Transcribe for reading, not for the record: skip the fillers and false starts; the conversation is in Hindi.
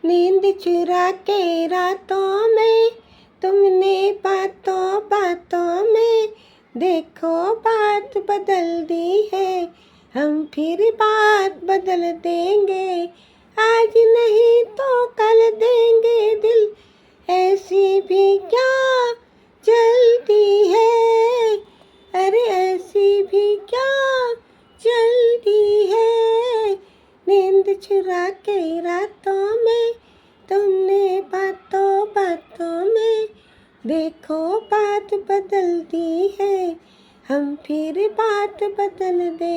नींद चुरा के रातों में तुमने बातों बातों में देखो बात बदल दी है। हम फिर बात बदल देंगे, आज नहीं तो कल देंगे दिल, ऐसी भी क्या जल्दी है। अरे ऐसी भी क्या जल्दी है। नींद चुरा के रातों में तुमने बातों बातों में देखो बात बदल दी है। हम फिर बात बदल दे